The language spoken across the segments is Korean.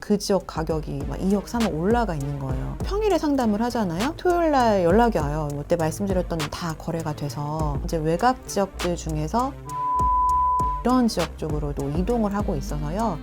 그 지역 가격이 막 2억, 3억 올라가 있는 거예요. 평일에 상담을 하잖아요. 토요일 날 연락이 와요. 그때 말씀드렸던 다 거래가 돼서 이제 외곽 지역들 중에서 이런 지역 쪽으로도 이동을 하고 있어서요.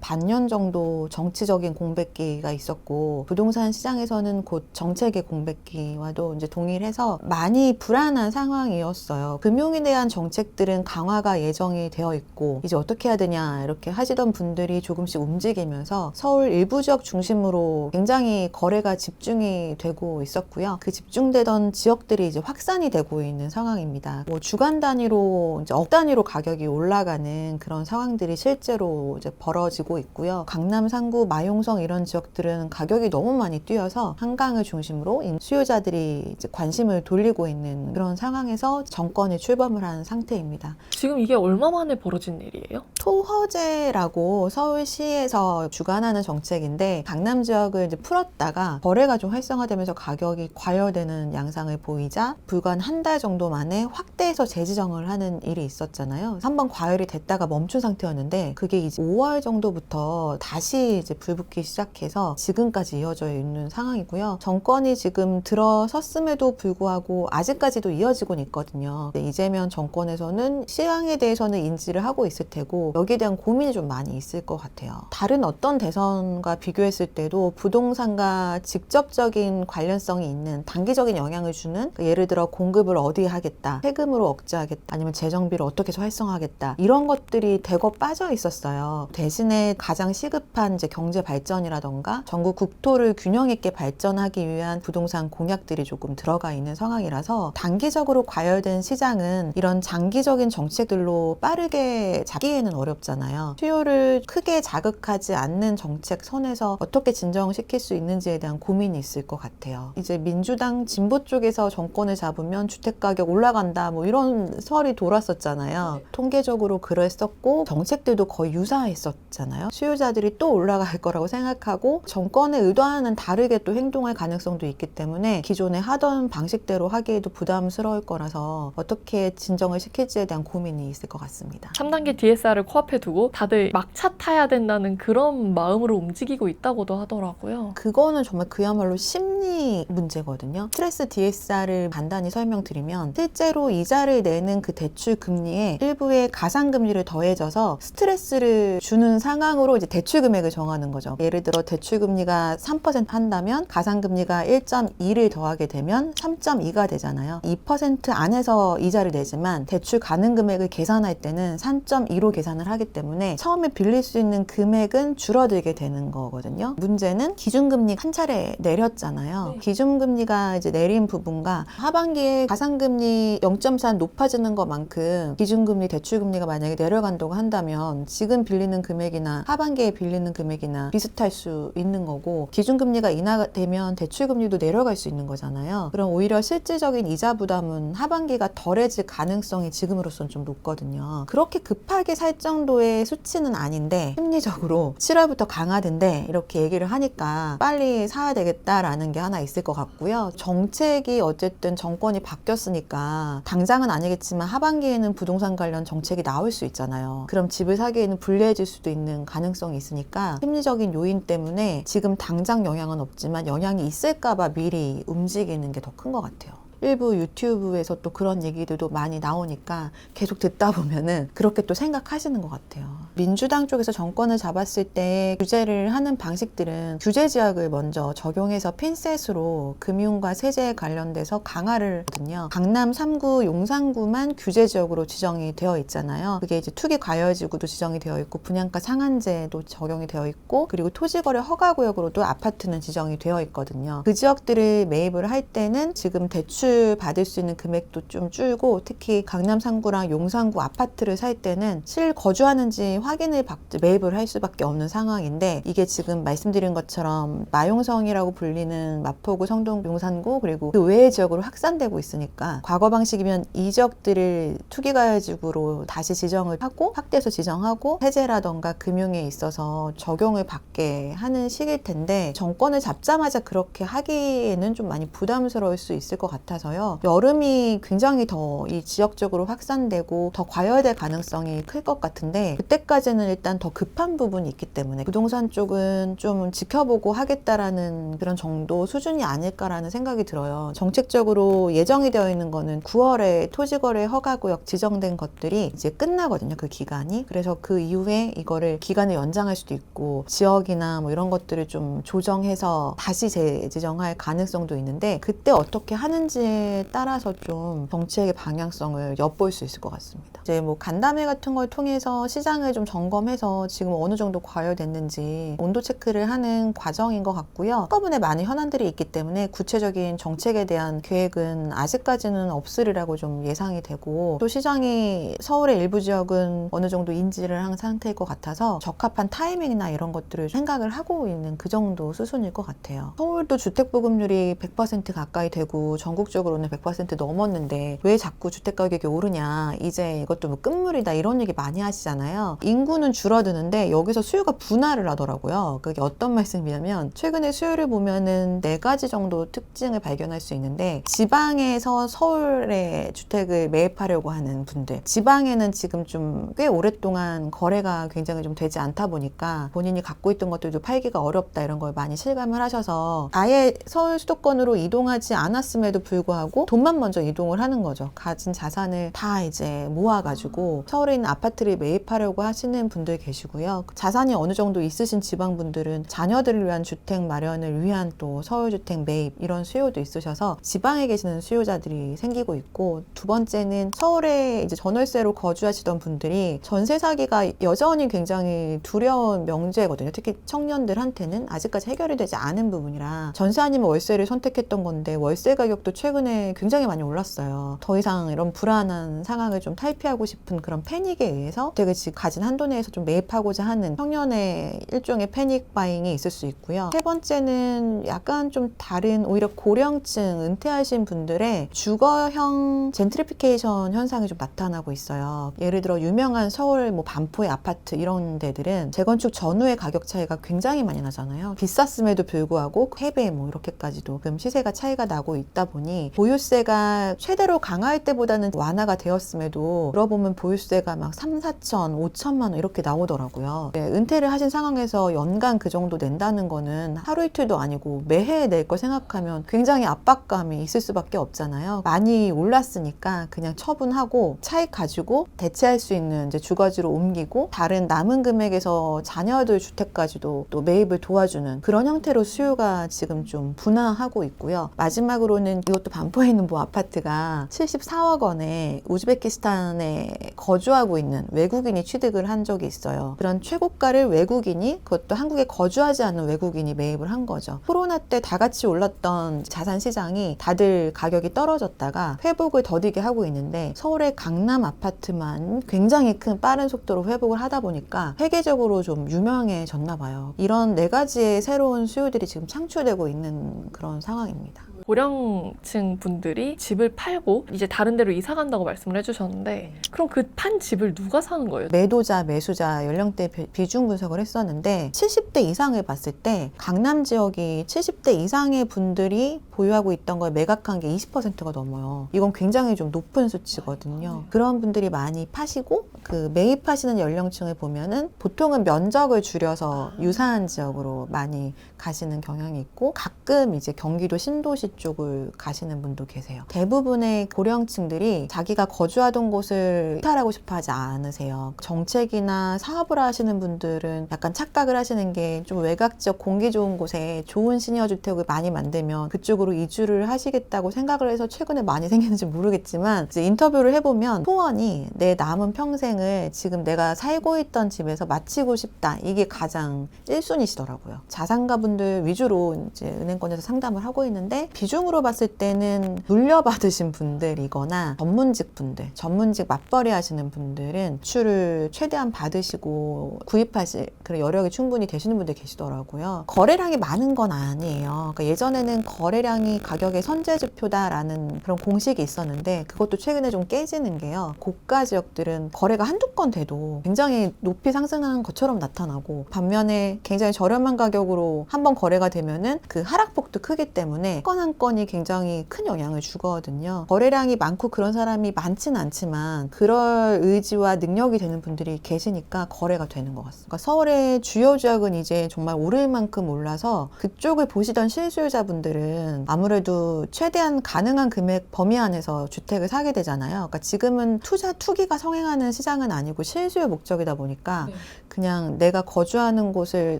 반년 정도 정치적인 공백기가 있었고 부동산 시장에서는 곧 정책의 공백기와도 이제 동일해서 많이 불안한 상황이었어요. 금융에 대한 정책들은 강화가 예정이 되어 있고 이제 어떻게 해야 되냐 이렇게 하시던 분들이 조금씩 움직이면서 서울 일부 지역 중심으로 굉장히 거래가 집중이 되고 있었고요. 그 집중되던 지역들이 이제 확산이 되고 있는 상황입니다. 뭐 주간 단위로 이제 억 단위로 가격이 올라가는 그런 상황들이 실제로 이제 벌어지고 있고요. 강남, 상구, 마용성 이런 지역들은 가격이 너무 많이 뛰어서 한강을 중심으로 수요자들이 이제 관심을 돌리고 있는 그런 상황에서 정권이 출범을 한 상태입니다. 지금 이게 얼마 만에 벌어진 일이에요? 토허제라고 서울시에서 주관하는 정책인데 강남 지역을 이제 풀었다가 거래가 좀 활성화되면서 가격이 과열되는 양상을 보이자 불과 한 달 정도 만에 확대해서 재지정을 하는 일이 있었잖아요. 한번 과열이 됐다가 멈춘 상태였는데 그게 이제 5월 정도부터 다시 이제 불붙기 시작해서 지금까지 이어져 있는 상황이고요. 정권이 지금 들어섰음에도 불구하고 아직까지도 이어지고 있거든요. 이재명 정권에서는 시황에 대해서는 인지를 하고 있을 테고 여기에 대한 고민이 좀 많이 있을 것 같아요. 다른 어떤 대선과 비교했을 때도 부동산과 직접적인 관련성이 있는 단기적인 영향을 주는 예를 들어 공급을 어디에 하겠다, 세금으로 억제하겠다, 아니면 재정비를 어떻게 해서 활성화하겠다 이런 것들이 대거 빠져 있었어요. 대신에 가장 시급한 이제 경제 발전이라던가 전국 국토를 균형 있게 발전하기 위한 부동산 공약들이 조금 들어가 있는 상황이라서 단기적으로 과열된 시장은 이런 장기적인 정책들로 빠르게 잡기에는 어렵잖아요. 수요를 크게 자극하지 않는 정책 선에서 어떻게 진정시킬 수 있는지에 대한 고민이 있을 것 같아요. 이제 민주당 진보 쪽에서 정권을 잡으면 주택가격 올라간다 뭐 이런 설이 돌았었잖아요. 통계적으로 그랬었고 정책들도 거의 유사했었잖아요. 수요자들이 또 올라갈 거라고 생각하고 정권의 의도와는 다르게 또 행동할 가능성도 있기 때문에 기존에 하던 방식대로 하기에도 부담스러울 거라서 어떻게 진정을 시킬지에 대한 고민이 있을 것 같습니다. 3단계 DSR을 코앞에 두고 다들 막차 타야 된다는 그런 마음으로 움직이고 있다고도 하더라고요. 그거는 정말 그야말로 심리 문제거든요. 스트레스 DSR을 간단히 설명드리면 실제로 이자를 내는 그 대출 금리에 일부의 가상금리를 더해져서 스트레스를 주는 상황으로 이제 대출 금액을 정하는 거죠. 예를 들어 대출 금리가 3% 한다면 가상금리가 1.2를 더하게 되면 3.2가 되잖아요. 2% 안에서 이자를 내지만 대출 가능 금액을 계산할 때는 3.2로 계산을 하기 때문에 처음에 빌릴 수 있는 금액은 줄어들게 되는 거거든요. 문제는 기준금리 한 차례 내렸잖아요. 네. 기준금리가 이제 내린 부분과 하반기에 가상금리 0.4 높아지는 것만큼 기준금리 대출금리가 만약에 내려간다고 한다면 지금 빌리는 금액이나 하반기에 빌리는 금액이나 비슷할 수 있는 거고 기준금리가 인하되면 대출금리도 내려갈 수 있는 거잖아요. 그럼 오히려 실질적인 이자 부담은 하반기가 덜해질 가능성이 지금으로서는 좀 높거든요. 그렇게 급하게 살 정도의 수치는 아닌데 심리적으로 7월부터 강화된대 이렇게 얘기를 하니까 빨리 사야 되겠다라는 게 하나 있을 것 같고요. 정책이 어쨌든 정권이 바뀌었으니까 당장은 아니겠지만 하반기에는 부동산 관련 정책이 나올 수 있잖아요. 그럼 집을 사기에는 불리해질 수도 있는 가능성이 있으니까 심리적인 요인 때문에 지금 당장 영향은 없지만 영향이 있을까봐 미리 움직이는 게 더 큰 것 같아요. 일부 유튜브에서 또 그런 얘기들도 많이 나오니까 계속 듣다 보면은 그렇게 또 생각하시는 것 같아요. 민주당 쪽에서 정권을 잡았을 때 규제를 하는 방식들은 규제 지역을 먼저 적용해서 핀셋으로 금융과 세제에 관련돼서 강화를 하거든요. 강남 3구, 용산구만 규제 지역으로 지정이 되어 있잖아요. 그게 이제 투기 과열지구도 지정이 되어 있고 분양가 상한제도 적용이 되어 있고 그리고 토지거래 허가구역으로도 아파트는 지정이 되어 있거든요. 그 지역들을 매입을 할 때는 지금 대출 받을 수 있는 금액도 좀 줄고 특히 강남 3구랑 용산구 아파트를 살 때는 실거주하는지 확인을 받지 매입을 할 수밖에 없는 상황인데, 이게 지금 말씀드린 것처럼 마용성이라고 불리는 마포구, 성동, 용산구 그리고 그 외의 지역으로 확산되고 있으니까, 과거 방식이면 이 지역들을 투기가해지구로 다시 지정을 하고 확대해서 지정하고 해제라던가 금융에 있어서 적용을 받게 하는 시기일 텐데, 정권을 잡자마자 그렇게 하기에는 좀 많이 부담스러울 수 있을 것 같아서요. 여름이 굉장히 더 이 지역적으로 확산되고 더 과열될 가능성이 클 것 같은데, 그때까지는 일단 더 급한 부분이 있기 때문에 부동산 쪽은 좀 지켜보고 하겠다라는 그런 정도 수준이 아닐까라는 생각이 들어요. 정책적으로 예정이 되어 있는 거는 9월에 토지거래 허가구역 지정된 것들이 이제 끝나거든요, 그 기간이. 그래서 그 이후에 이거를 기간을 연장할 수도 있고 지역이나 뭐 이런 것들을 좀 조정해서 다시 재지정할 가능성도 있는데, 그때 어떻게 하는지에 따라서 좀 정책의 방향성을 엿볼 수 있을 것 같습니다. 이제 뭐 간담회 같은 걸 통해서 시장을 좀 점검해서 지금 어느 정도 과열됐는지 온도 체크를 하는 과정인 것 같고요. 한꺼번에 많은 현안들이 있기 때문에 구체적인 정책에 대한 계획은 아직까지는 없으리라고 좀 예상이 되고, 또 시장이 서울의 일부 지역은 어느 정도 인지를 한 상태일 것 같아서 적합한 타이밍이나 이런 것들을 생각을 하고 있는 그 정도 수준일 것 같아요. 서울도 주택 보급률이 100% 가까이 되고 전국적으로는 100% 넘었는데 왜 자꾸 주택 가격이 오르냐, 이제 이것도 뭐 끝물이다 이런 얘기 많이 하시잖아요. 인구는 줄어드는데 여기서 수요가 분할을 하더라고요. 그게 어떤 말씀이냐면, 최근에 수요를 보면은 4가지 정도 특징을 발견할 수 있는데, 지방에서 서울에 주택을 매입하려고 하는 분들, 지방에는 지금 좀 꽤 오랫동안 거래가 굉장히 좀 되지 않다 보니까 본인이 갖고 있던 것들도 팔기가 어렵다 이런 걸 많이 실감을 하셔서 아예 서울 수도권으로 이동하지 않았음에도 불구하고 돈만 먼저 이동을 하는 거죠. 가진 자산을 다 이제 모아가지고 서울에 있는 아파트를 매입하려고 하시는 분들 계시고요. 자산이 어느 정도 있으신 지방분들은 자녀들을 위한 주택 마련을 위한 또 서울주택 매입 이런 수요도 있으셔서 지방에 계시는 수요자들이 생기고 있고, 두 번째는 서울에 이제 전월세로 거주하시던 분들이 전세 사기가 여전히 굉장히 두려운 명제거든요. 특히 청년들한테는 아직까지 해결이 되지 않은 부분이라 전세 아니면 월세를 선택했던 건데, 월세 가격도 최근에 굉장히 많이 올랐어요. 더 이상 이런 불안한 상황을 좀 탈피하고 싶은 그런 패닉에 의해서 주택을 지금 가진 한도 내에서 좀 매입하고자 하는 청년의 일종의 패닉 바잉이 있을 수 있고요. 세 번째는 약간 좀 다른, 오히려 고령층 은퇴하신 분들의 주거형 젠트리피케이션 현상이 좀 나타나고 있어요. 예를 들어 유명한 서울 뭐 반포의 아파트 이런 데들은 재건축 전후의 가격 차이가 굉장히 많이 나잖아요. 비쌌음에도 불구하고 3배 뭐 이렇게까지도 지금 시세가 차이가 나고 있다 보니, 보유세가 최대로 강화할 때보다는 완화가 되었음에도 물어보면 보유세가 막 3, 4천, 5천만 원 이렇게 나오더라고요. 네, 은퇴를 하신 상황에서 연간 그 정도 낸다는 거는 하루 이틀도 아니고 매해 낼 거 생각하면 굉장히 압박감이 있을 수밖에 없잖아요. 많이 올랐으니까 그냥 처분하고 차익 가지고 대체할 수 있는 이제 주거지로 옮기고, 다른 남은 금액에서 자녀들 주택까지도 또 매입을 도와주는 그런 형태로 수요가 지금 좀 분화하고 있고요. 마지막으로는 이것도 반포에 있는 뭐 아파트가 74억 원에 우즈베키스탄에 거주하고 있는 외국인이 취득을 한 적이 있어요. 그런 최고가를 외국인이, 그것도 한국에 거주하지 않는 외국인이 매입을 한 거죠. 코로나 때 다 같이 올랐던 자산 시장이 다들 가격이 떨어졌다가 회복을 더디게 하고 있는데, 서울의 강남 아파트만 굉장히 큰 빠른 속도로 회복을 하다 보니까 세계적으로 좀 유명해졌나 봐요. 이런 4가지의 새로운 수요들이 지금 창출되고 있는 그런 상황입니다. 고령층 분들이 집을 팔고 이제 다른 데로 이사 간다고 말씀을 해주셨는데, 그럼 그 판 집을 누가 사는 거예요? 매도자, 매수자 연령대 비중 분석을 했었는데, 70대 이상을 봤을 때 강남 지역이 70대 이상의 분들이 보유하고 있던 걸 매각한 게 20%가 넘어요. 이건 굉장히 좀 높은 수치거든요. 그런 분들이 많이 파시고, 그 매입하시는 연령층을 보면은 보통은 면적을 줄여서 유사한 지역으로 많이 가시는 경향이 있고, 가끔 이제 경기도 신도시 쪽을 가시는 분도 계세요. 대부분의 고령층들이 자기가 거주하던 곳을 이탈하고 싶어 하지 않으세요. 정책이나 사업을 하시는 분들은 약간 착각을 하시는 게, 좀 외곽 지역 공기 좋은 곳에 좋은 시니어 주택을 많이 만들면 그쪽으로 이주를 하시겠다고 생각을 해서 최근에 많이 생기는지 모르겠지만, 이제 인터뷰를 해보면 소원이 내 남은 평생을 지금 내가 살고 있던 집에서 마치고 싶다, 이게 가장 1순위시더라고요. 자산가분들 위주로 이제 은행권에서 상담을 하고 있는데, 비중으로 봤을 때는 물려받으신 분들이거나 전문직 분들, 전문직 맞벌이 하시는 분들은 대출을 최대한 받으시고 구입하실 그런 여력이 충분히 되시는 분들 계시더라고요. 거래량이 많은 건 아니에요. 그러니까 예전에는 거래량이 가격의 선제지표다라는 그런 공식이 있었는데 그것도 최근에 좀 깨지는 게요. 고가 지역들은 거래가 한두 건 돼도 굉장히 높이 상승하는 것처럼 나타나고 반면에 굉장히 저렴한 가격으로 한번 거래가 되면은 그 하락폭도 크기 때문에 한 건 한 건이 굉장히 큰 영향을 주거든요. 거래량이 많고 그런 사람이 많지는 않지만 그럴 의지와 능력이 되는 분들이 계시니까 거래가 되는 것 같습니다. 그러니까 서울의 주요 지역은 이제 정말 오를 만큼 올라서 그쪽을 보시던 실수요자분들은 아무래도 최대한 가능한 금액 범위 안에서 주택을 사게 되잖아요. 그러니까 지금은 투기가 성행하는 시장은 아니고 실수요 목적이다 보니까 그냥 내가 거주하는 곳을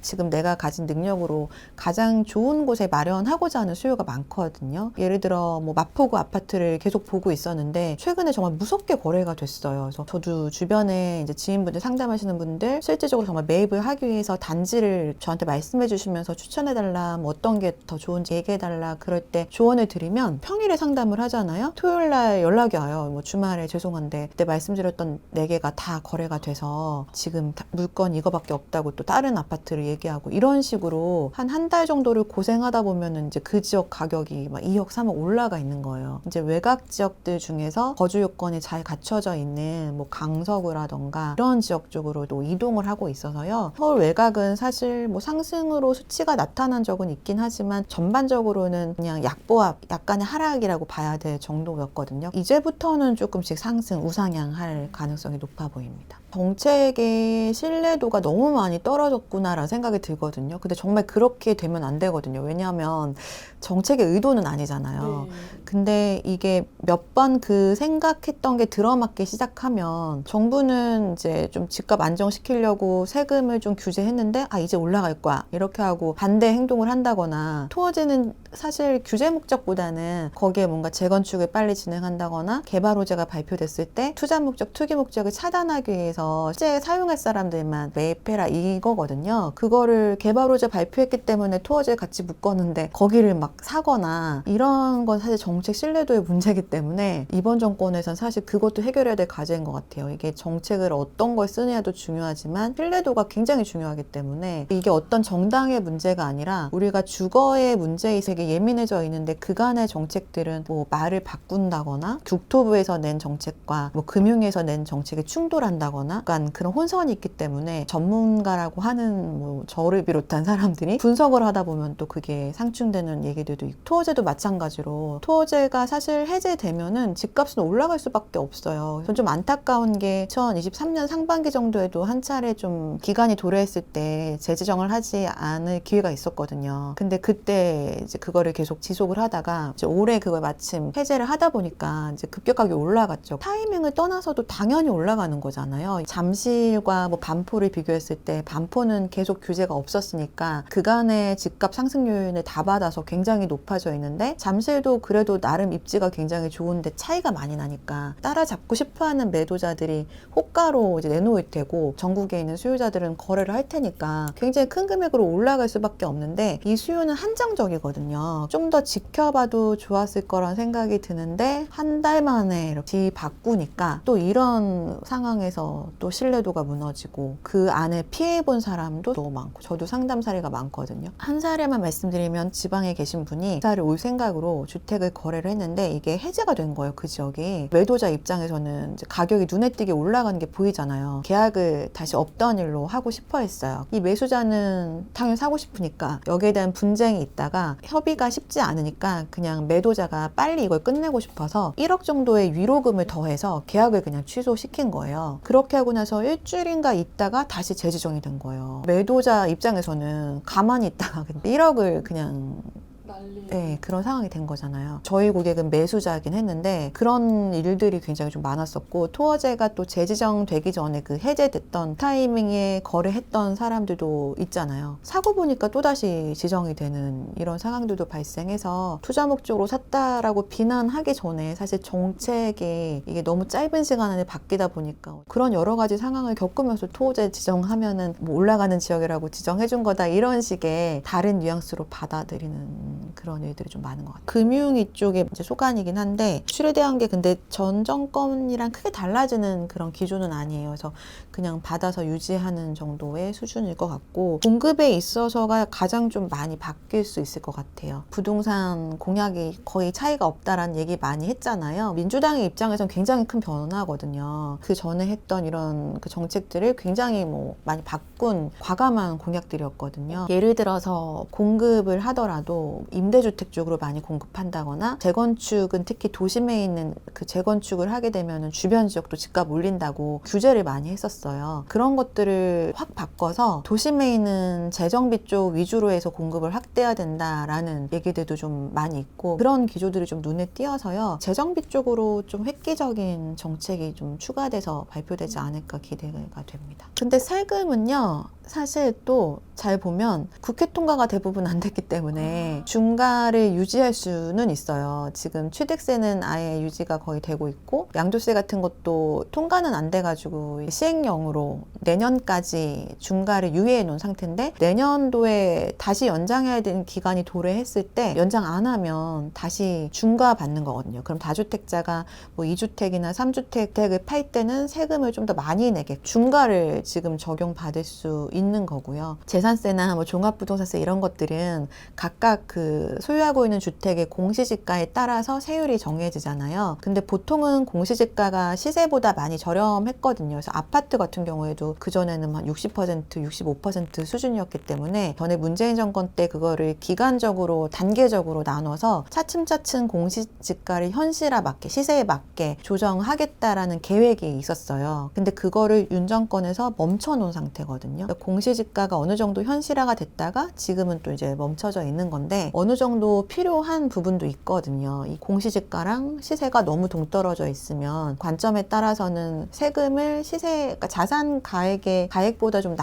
지금 내가 가진 능력으로 가장 좋은 곳에 마련하고자 하는 수요가 많거든요. 예를 들어 뭐 마포구 아파트를 계속 보고 있었는데 최근에 정말 무섭게 거래가 됐어요. 그래서 저도 주변에 이제 지인분들 상담하시는 분들 실질적으로 정말 매입을 하기 위해서 단지를 저한테 말씀해 주시면서 추천해달라, 뭐 어떤 게 더 좋은지 얘기해달라 그럴 때 조언을 드리면 평일에 상담을 하잖아요. 토요일 날 연락이 와요. 뭐 주말에 죄송한데 그때 말씀드렸던 4개가 다 거래가 돼서 지금 물건 이거밖에 없다고 또 다른 아파트를 얘기하고 이런 식으로 한 달 정도를 고생하다 보면은 이제 그 지역 가격이 막 2억, 3억 올라가 있는 거예요. 이제 외곽 지역들 중에서 거주 요건이 잘 갖춰져 있는 뭐 강서구라던가 이런 지역 쪽으로도 이동을 하고 있어서요. 서울 외곽은 사실 뭐 상승으로 수치가 나타난 적은 있긴 하지만 전반적으로는 그냥 약보합, 약간의 하락이라고 봐야 될 정도였거든요. 이제부터는 조금씩 상승, 우상향할 가능성이 높아 보입니다. 정책의 신뢰도가 너무 많이 떨어졌구나라는 생각이 들거든요. 근데 정말 그렇게 되면 안 되거든요. 왜냐하면 정책의 의도는 아니잖아요. 근데 이게 몇 번 그 생각했던 게 들어맞기 시작하면 정부는 이제 좀 집값 안정시키려고 세금을 좀 규제했는데 이제 올라갈 거야 이렇게 하고 반대 행동을 한다거나 토어제는 사실 규제 목적보다는 거기에 뭔가 재건축을 빨리 진행한다거나 개발 호재가 발표됐을 때 투자 목적, 투기 목적을 차단하기 위해서 실제 사용할 사람들만 매입해라 이거거든요. 그거를 개발 호재 발표했기 때문에 토어제 같이 묶었는데 거기를 막 사거나 이런 건 사실 정책 신뢰도의 문제이기 때문에 이번 정권에선 사실 그것도 해결해야 될 과제인 것 같아요. 이게 정책을 어떤 걸 쓰느냐도 중요하지만 신뢰도가 굉장히 중요하기 때문에 이게 어떤 정당의 문제가 아니라 우리가 주거의 문제의식에 예민해져 있는데 그간의 정책들은 뭐 말을 바꾼다거나 국토부에서 낸 정책과 뭐 금융에서 낸 정책이 충돌한다거나 약간 그런 혼선이 있기 때문에 전문가라고 하는 뭐 저를 비롯한 사람들이 분석을 하다 보면 또 그게 상충되는 얘기들도 있고 토어제도 마찬가지로 토어제가 사실 해제되면은 집값은 올라갈 수밖에 없어요. 전 좀 안타까운 게 2023년 상반기 정도에도 한 차례 좀 기간이 도래했을 때 재지정을 하지 않을 기회가 있었거든요. 근데 그때 이제 그거를 계속 지속을 하다가 이제 올해 그걸 마침 해제를 하다 보니까 이제 급격하게 올라갔죠. 타이밍을 떠나서도 당연히 올라가는 거잖아요. 잠실과 뭐 반포를 비교했을 때 반포는 계속 규제가 없었으니까 그간의 집값 상승 요인을 다 받아서 굉장히 높아져 있는데 잠실도 그래도 나름 입지가 굉장히 좋은데 차이가 많이 나니까 따라잡고 싶어하는 매도자들이 호가로 이제 내놓을 테고 전국에 있는 수요자들은 거래를 할 테니까 굉장히 큰 금액으로 올라갈 수밖에 없는데 이 수요는 한정적이거든요. 좀 더 지켜봐도 좋았을 거란 생각이 드는데 한 달 만에 이렇게 바꾸니까 또 이런 상황에서 또 신뢰도가 무너지고 그 안에 피해본 사람도 너무 많고 저도 상담 사례가 많거든요. 한 사례만 말씀드리면 지방에 계신 분이 이사를 올 생각으로 주택을 거래를 했는데 이게 해제가 된 거예요. 그 지역이. 매도자 입장에서는 이제 가격이 눈에 띄게 올라가는 게 보이잖아요. 계약을 다시 없던 일로 하고 싶어 했어요. 이 매수자는 당연히 사고 싶으니까 여기에 대한 분쟁이 있다가 협의가 쉽지 않으니까 그냥 매도자가 빨리 이걸 끝내고 싶어서 1억 정도의 위로금을 더해서 계약을 그냥 취소시킨 거예요. 그렇게 하고 나서 일주일인가 있다가 다시 재지정이 된 거예요. 매도자 입장에서는 가만히 있다가 1억을 그냥 네, 그런 상황이 된 거잖아요. 저희 고객은 매수자이긴 했는데 그런 일들이 굉장히 좀 많았었고 토어제가 또 재지정되기 전에 그 해제됐던 타이밍에 거래했던 사람들도 있잖아요. 사고 보니까 또다시 지정이 되는 이런 상황들도 발생해서 투자 목적으로 샀다라고 비난하기 전에 사실 정책이 이게 너무 짧은 시간 안에 바뀌다 보니까 그런 여러 가지 상황을 겪으면서 토어제 지정하면은 뭐 올라가는 지역이라고 지정해 준 거다 이런 식의 다른 뉘앙스로 받아들이는 그런 일들이 좀 많은 것 같아요. 금융위 쪽에 이제 소관이긴 한데 출애대한 게 근데 전 정권이랑 크게 달라지는 그런 기조는 아니에요. 그래서 그냥 받아서 유지하는 정도의 수준일 것 같고 공급에 있어서가 가장 좀 많이 바뀔 수 있을 것 같아요. 부동산 공약이 거의 차이가 없다라는 얘기 많이 했잖아요. 민주당의 입장에선 굉장히 큰 변화거든요. 그 전에 했던 이런 그 정책들을 굉장히 뭐 많이 바꾼 과감한 공약들이었거든요. 예를 들어서 공급을 하더라도 임대주택 쪽으로 많이 공급한다거나 재건축은 특히 도심에 있는 그 재건축을 하게 되면 주변 지역도 집값 올린다고 규제를 많이 했었어요. 그런 것들을 확 바꿔서 도심에 있는 재정비 쪽 위주로 해서 공급을 확대해야 된다라는 얘기들도 좀 많이 있고 그런 기조들이 좀 눈에 띄어서요. 재정비 쪽으로 좀 획기적인 정책이 좀 추가돼서 발표되지 않을까 기대가 됩니다. 근데 세금은요. 사실 또 잘 보면 국회 통과가 대부분 안 됐기 때문에 중과를 유지할 수는 있어요. 지금 취득세는 아예 유지가 거의 되고 있고 양도세 같은 것도 통과는 안 돼가지고 시행령으로 내년까지 중과를 유예해 놓은 상태인데 내년도에 다시 연장해야 되는 기간이 도래했을 때 연장 안 하면 다시 중과 받는 거거든요. 그럼 다주택자가 뭐 2주택이나 3주택을 팔 때는 세금을 좀 더 많이 내게 중과를 지금 적용받을 수 있는 거고요. 재산세나 뭐 종합부동산세 이런 것들은 각각 그 소유하고 있는 주택의 공시지가에 따라서 세율이 정해지잖아요. 근데 보통은 공시지가가 시세보다 많이 저렴했거든요. 그래서 아파트 같은 경우에도 그전에는 한 60%, 65% 수준이었기 때문에 전에 문재인 정권 때 그거를 기간적으로 단계적으로 나눠서 차츰차츰 공시지가를 현실화 맞게 시세에 맞게 조정하겠다라는 계획이 있었어요. 근데 그거를 윤 정권에서 멈춰놓은 상태거든요. 그러니까 공시지가가 어느 정도 현실화가 됐다가 지금은 또 이제 멈춰져 있는 건데 어느 정도 필요한 부분도 있거든요. 이 공시지가랑 시세가 너무 동떨어져 있으면 관점에 따라서는 세금을 그러니까 자산 가액의 가액보다 좀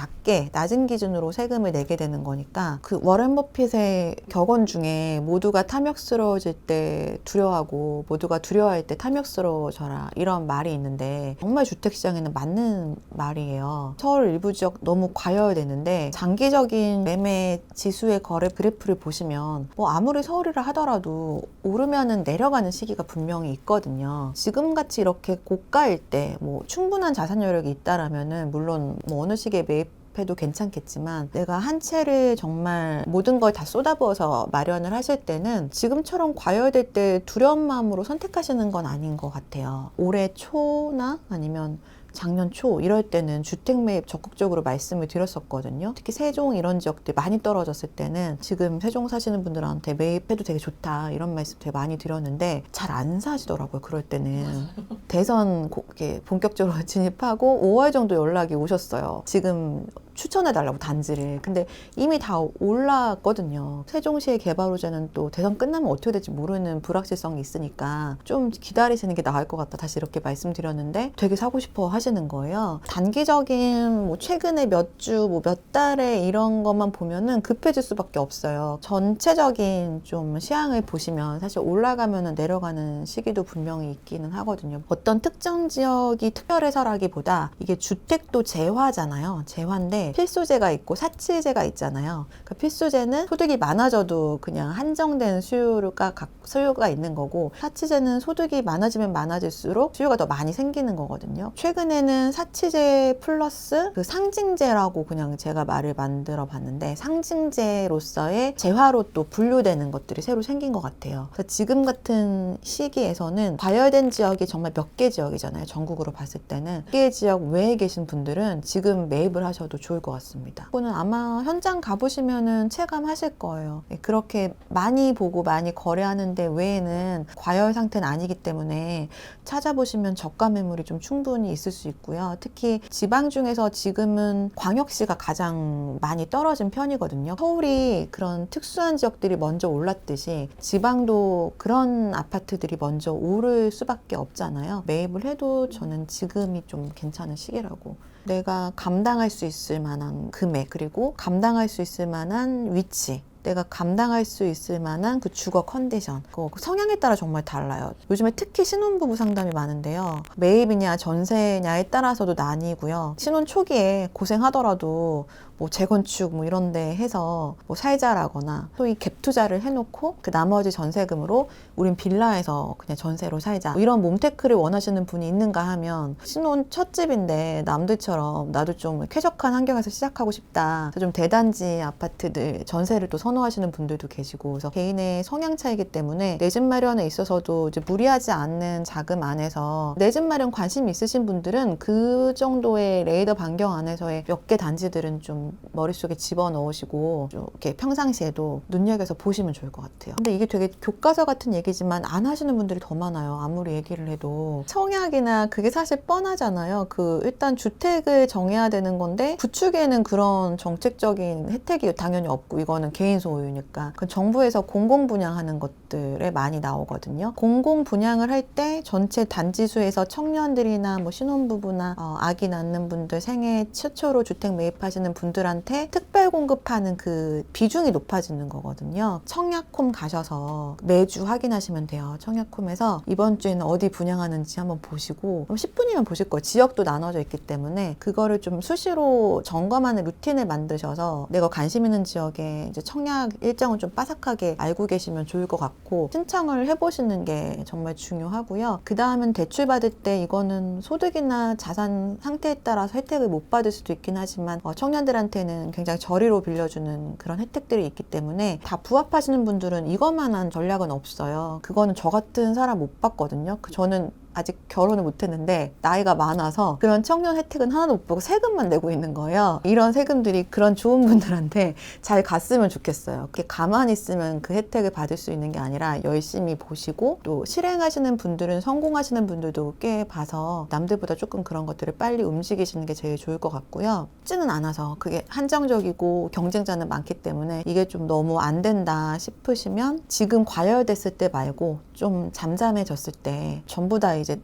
낮은 기준으로 세금을 내게 되는 거니까 그 워렌 버핏의 격언 중에 모두가 탐욕스러워질 때 두려워하고 모두가 두려워할 때 탐욕스러워져라 이런 말이 있는데 정말 주택시장에는 맞는 말이에요. 서울 일부 지역 너무 과열되는데 장기적인 매매 지수의 거래 그래프를 보시면 뭐 아무리 서울이라 하더라도 오르면은 내려가는 시기가 분명히 있거든요. 지금같이 이렇게 고가일 때 뭐 충분한 자산 여력이 있다라면은 물론 뭐 어느 시기에 매입해도 괜찮겠지만 내가 한 채를 정말 모든 걸 다 쏟아부어서 마련을 하실 때는 지금처럼 과열될 때 두려운 마음으로 선택하시는 건 아닌 것 같아요. 올해 초나 아니면 작년 초 이럴 때는 주택 매입 적극적으로 말씀을 드렸었거든요. 특히 세종 이런 지역들 많이 떨어졌을 때는 지금 세종 사시는 분들한테 매입해도 되게 좋다 이런 말씀 되게 많이 드렸는데 잘 안 사시더라고요. 그럴 때는 대선 이렇게 본격적으로 진입하고 5월 정도 연락이 오셨어요. 지금 추천해달라고 단지를. 근데 이미 다 올랐거든요. 세종시의 개발 호재는 또 대선 끝나면 어떻게 될지 모르는 불확실성이 있으니까 좀 기다리시는 게 나을 것 같다. 다시 이렇게 말씀드렸는데 되게 사고 싶어 하시는 거예요. 단기적인 뭐 최근에 몇 주, 뭐 몇 달에 이런 것만 보면은 급해질 수밖에 없어요. 전체적인 좀 시향을 보시면 사실 올라가면은 내려가는 시기도 분명히 있기는 하거든요. 어떤 특정 지역이 특별해서라기보다 이게 주택도 재화잖아요. 재화인데 필수재가 있고 사치재가 있잖아요. 그러니까 필수재는 소득이 많아져도 그냥 한정된 수요가 있는 거고 사치재는 소득이 많아지면 많아질수록 수요가 더 많이 생기는 거거든요. 최근에는 사치재 플러스 그 상징재라고 그냥 제가 말을 만들어 봤는데 상징재로서의 재화로 또 분류되는 것들이 새로 생긴 것 같아요. 그래서 지금 같은 시기에서는 과열된 지역이 정말 몇 개 지역이잖아요. 전국으로 봤을 때는 몇 개 지역 외에 계신 분들은 지금 매입을 하셔도 좋을 것 같습니다. 그거는 아마 현장 가보시면은 체감하실 거예요. 그렇게 많이 보고 많이 거래하는데 외에는 과열 상태는 아니기 때문에 찾아보시면 저가 매물이 좀 충분히 있을 수 있고요. 특히 지방 중에서 지금은 광역시가 가장 많이 떨어진 편이거든요. 서울이 그런 특수한 지역들이 먼저 올랐듯이 지방도 그런 아파트들이 먼저 오를 수밖에 없잖아요. 매입을 해도 저는 지금이 좀 괜찮은 시기라고. 내가 감당할 수 있을 만한 금액 그리고 감당할 수 있을 만한 위치 내가 감당할 수 있을 만한 그 주거 컨디션 그 성향에 따라 정말 달라요. 요즘에 특히 신혼부부 상담이 많은데요. 매입이냐 전세냐에 따라서도 나뉘고요. 신혼 초기에 고생하더라도 뭐 재건축 뭐 이런 데 해서 뭐 살자라거나 소위 갭 투자를 해놓고 그 나머지 전세금으로 우린 빌라에서 그냥 전세로 살자 뭐 이런 몸테크를 원하시는 분이 있는가 하면 신혼 첫 집인데 남들처럼 나도 좀 쾌적한 환경에서 시작하고 싶다. 좀 대단지 아파트들 전세를 또 선호하시는 분들도 계시고 그래서 개인의 성향 차이기 때문에 내 집 마련에 있어서도 이제 무리하지 않는 자금 안에서 내 집 마련 관심 있으신 분들은 그 정도의 레이더 반경 안에서의 몇 개 단지들은 좀 머릿속에 집어넣으시고 좀 이렇게 평상시에도 눈여겨서 보시면 좋을 것 같아요. 근데 이게 되게 교과서 같은 얘기지만 안 하시는 분들이 더 많아요. 아무리 얘기를 해도. 청약이나 그게 사실 뻔하잖아요. 일단 주택을 정해야 되는 건데 구축에는 그런 정책적인 혜택이 당연히 없고 이거는 개인 소유니까. 그 정부에서 공공 분양하는 것들에 많이 나오거든요. 공공 분양을 할 때 전체 단지 수에서 청년들이나 뭐 신혼부부나 아기 낳는 분들 생애 최초로 주택 매입하시는 분들한테 특별 공급하는 그 비중이 높아지는 거거든요. 청약홈 가셔서 매주 확인하시면 돼요. 청약홈에서 이번 주에는 어디 분양하는지 한번 보시고 10분이면 보실 거예요. 지역도 나눠져 있기 때문에 그거를 좀 수시로 점검하는 루틴을 만드셔서 내가 관심 있는 지역에 이제 청약 일정을 좀 빠삭하게 알고 계시면 좋을 것 같고 신청을 해보시는 게 정말 중요하고요. 그 다음은 대출 받을 때 이거는 소득이나 자산 상태에 따라서 혜택을 못 받을 수도 있긴 하지만 청년들한테는 굉장히 저리로 빌려주는 그런 혜택들이 있기 때문에 다 부합하시는 분들은 이것만한 전략은 없어요. 그거는 저 같은 사람 못 봤거든요. 저는 아직 결혼을 못했는데 나이가 많아서 그런 청년 혜택은 하나도 못 보고 세금만 내고 있는 거예요. 이런 세금들이 그런 좋은 분들한테 잘 갔으면 좋겠어요. 그게 가만히 있으면 그 혜택을 받을 수 있는 게 아니라 열심히 보시고 또 실행하시는 분들은 성공하시는 분들도 꽤 봐서 남들보다 조금 그런 것들을 빨리 움직이시는 게 제일 좋을 것 같고요. 쉽지는 않아서 그게 한정적이고 경쟁자는 많기 때문에 이게 좀 너무 안 된다 싶으시면 지금 과열됐을 때 말고 좀 잠잠해졌을 때 전부 다 이제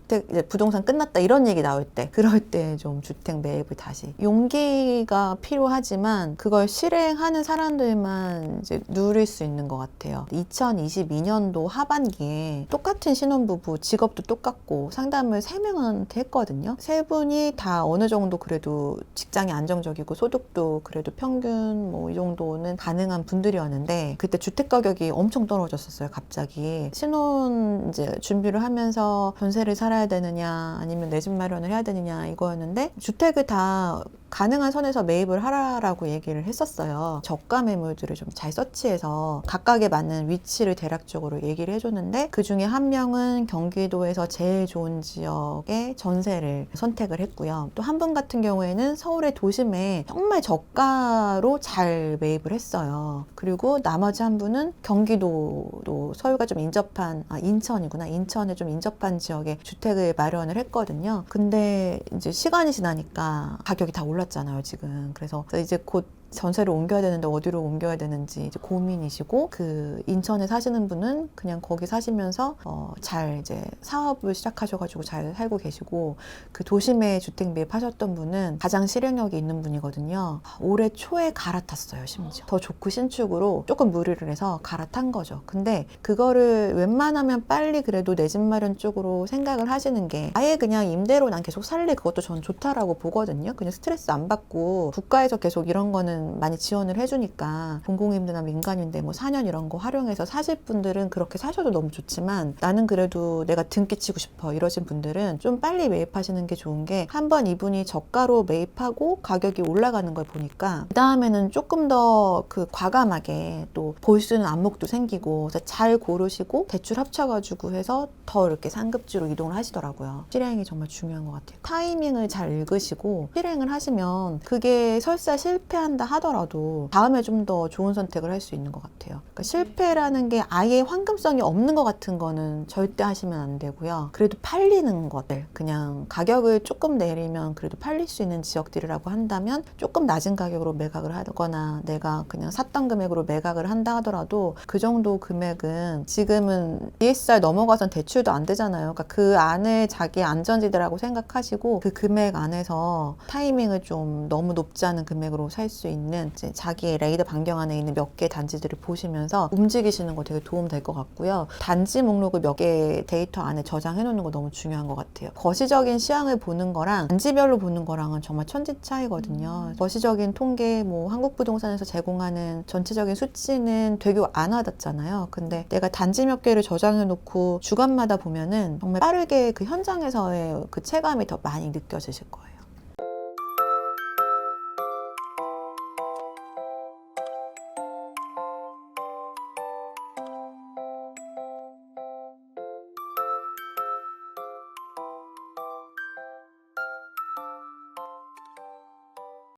부동산 끝났다 이런 얘기 나올 때 그럴 때 좀 주택 매입을 다시 용기가 필요하지만 그걸 실행하는 사람들만 이제 누릴 수 있는 것 같아요. 2022년도 하반기에 똑같은 신혼부부 직업도 똑같고 상담을 3명한테 했거든요. 3분이 다 어느 정도 그래도 직장이 안정적이고 소득도 그래도 평균 뭐 이 정도는 가능한 분들이었는데 그때 주택 가격이 엄청 떨어졌었어요. 갑자기 신혼 이제 준비를 하면서 전세를 살아야 되느냐 아니면 내 집 마련을 해야 되느냐 이거였는데 주택을 다 가능한 선에서 매입을 하라라고 얘기를 했었어요. 저가 매물들을 좀 잘 서치해서 각각에 맞는 위치를 대략적으로 얘기를 해줬는데 그 중에 한 명은 경기도에서 제일 좋은 지역의 전세를 선택을 했고요. 또 한 분 같은 경우에는 서울의 도심에 정말 저가로 잘 매입을 했어요. 그리고 나머지 한 분은 경기도도 서울과 좀 인접한 인천이구나. 인천에 좀 인접한 지역에 주택을 마련을 했거든요. 근데 이제 시간이 지나니까 가격이 다 올랐잖아요, 지금. 그래서 이제 곧 전세를 옮겨야 되는데 어디로 옮겨야 되는지 이제 고민이시고 그 인천에 사시는 분은 그냥 거기 사시면서 잘 이제 사업을 시작하셔가지고 잘 살고 계시고 그 도심에 주택 매입하셨던 분은 가장 실행력이 있는 분이거든요. 올해 초에 갈아탔어요. 심지어 더 좋고 신축으로 조금 무리를 해서 갈아탄 거죠. 근데 그거를 웬만하면 빨리 그래도 내 집 마련 쪽으로 생각을 하시는 게 아예 그냥 임대로 난 계속 살래 그것도 전 좋다라고 보거든요. 그냥 스트레스 안 받고 국가에서 계속 이런 거는 많이 지원을 해주니까 공공임대나 민간임대 뭐 4년 이런 거 활용해서 사실 분들은 그렇게 사셔도 너무 좋지만 나는 그래도 내가 등기치고 싶어 이러신 분들은 좀 빨리 매입하시는 게 좋은 게 한번 이분이 저가로 매입하고 가격이 올라가는 걸 보니까 그 다음에는 조금 더 그 과감하게 또 볼 수 있는 안목도 생기고 그래서 잘 고르시고 대출 합쳐가지고 해서 더 이렇게 상급지로 이동을 하시더라고요. 실행이 정말 중요한 것 같아요. 타이밍을 잘 읽으시고 실행을 하시면 그게 설사 실패한다 하더라도 다음에 좀 더 좋은 선택을 할 수 있는 것 같아요. 그러니까 실패라는 게 아예 황금성이 없는 것 같은 거는 절대 하시면 안 되고요. 그래도 팔리는 것들 그냥 가격을 조금 내리면 그래도 팔릴 수 있는 지역들이라고 한다면 조금 낮은 가격으로 매각을 하거나 내가 그냥 샀던 금액으로 매각을 한다 하더라도 그 정도 금액은 지금은 DSR 넘어가선 대출도 안 되잖아요. 그러니까 그 안에 자기 안전지대라고 생각하시고 그 금액 안에서 타이밍을 좀 너무 높지 않은 금액으로 살 수 있는 이제 자기의 레이더 반경 안에 있는 몇 개 단지들을 보시면서 움직이시는 거 되게 도움 될 것 같고요. 단지 목록을 몇 개 데이터 안에 저장해 놓는 거 너무 중요한 것 같아요. 거시적인 시황을 보는 거랑 단지별로 보는 거랑은 정말 천지 차이거든요. 거시적인 통계, 뭐 한국부동산에서 제공하는 전체적인 수치는 되게 안 와닿잖아요. 근데 내가 단지 몇 개를 저장해 놓고 주간마다 보면은 정말 빠르게 그 현장에서의 그 체감이 더 많이 느껴지실 거예요.